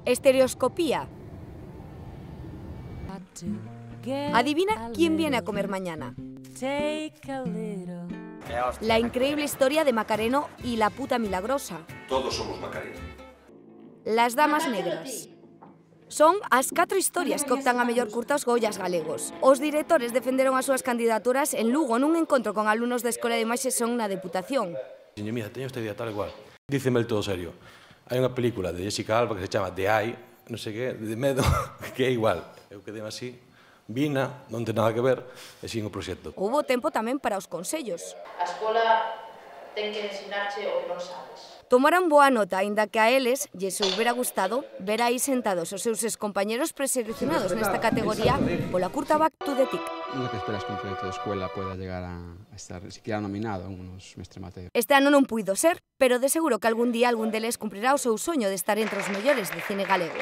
Estereoscopía. Adivina quién viene a comer mañana. La increíble historia de Macareno y la puta milagrosa. Todos somos Macareno. Las damas negras. Son as 4 historias que optan a mellor curta aos Goyas galegos. Os directores defenderon as súas candidaturas en Lugo nun encontro con alumnos da Escola de Imaxe Son na Deputación. Señor, mira, teño esta idea tal igual. Díceme el todo serio. Hai unha película de Jessica Alba que se chama The Eye, non sei que, de medo, que é igual. Eu quedei así, vina, non ten nada que ver, e sin o proxecto. Houbo tempo tamén para os consellos. A escola ten que ensinarche o que non sabes. Tomaran boa nota, aínda que a eles lles houbera gustado ver aí sentados os seus excompañeros preseleccionados nesta categoría pola curta Back to the Tic. No que esperas que un proyecto de escuela pueda llegar a estar siquiera nominado en unos Mestre Mateo. Este ano non puido ser, pero de seguro que algún día algún deles cumprirá o seu soño de estar entre os mellores de cine galego.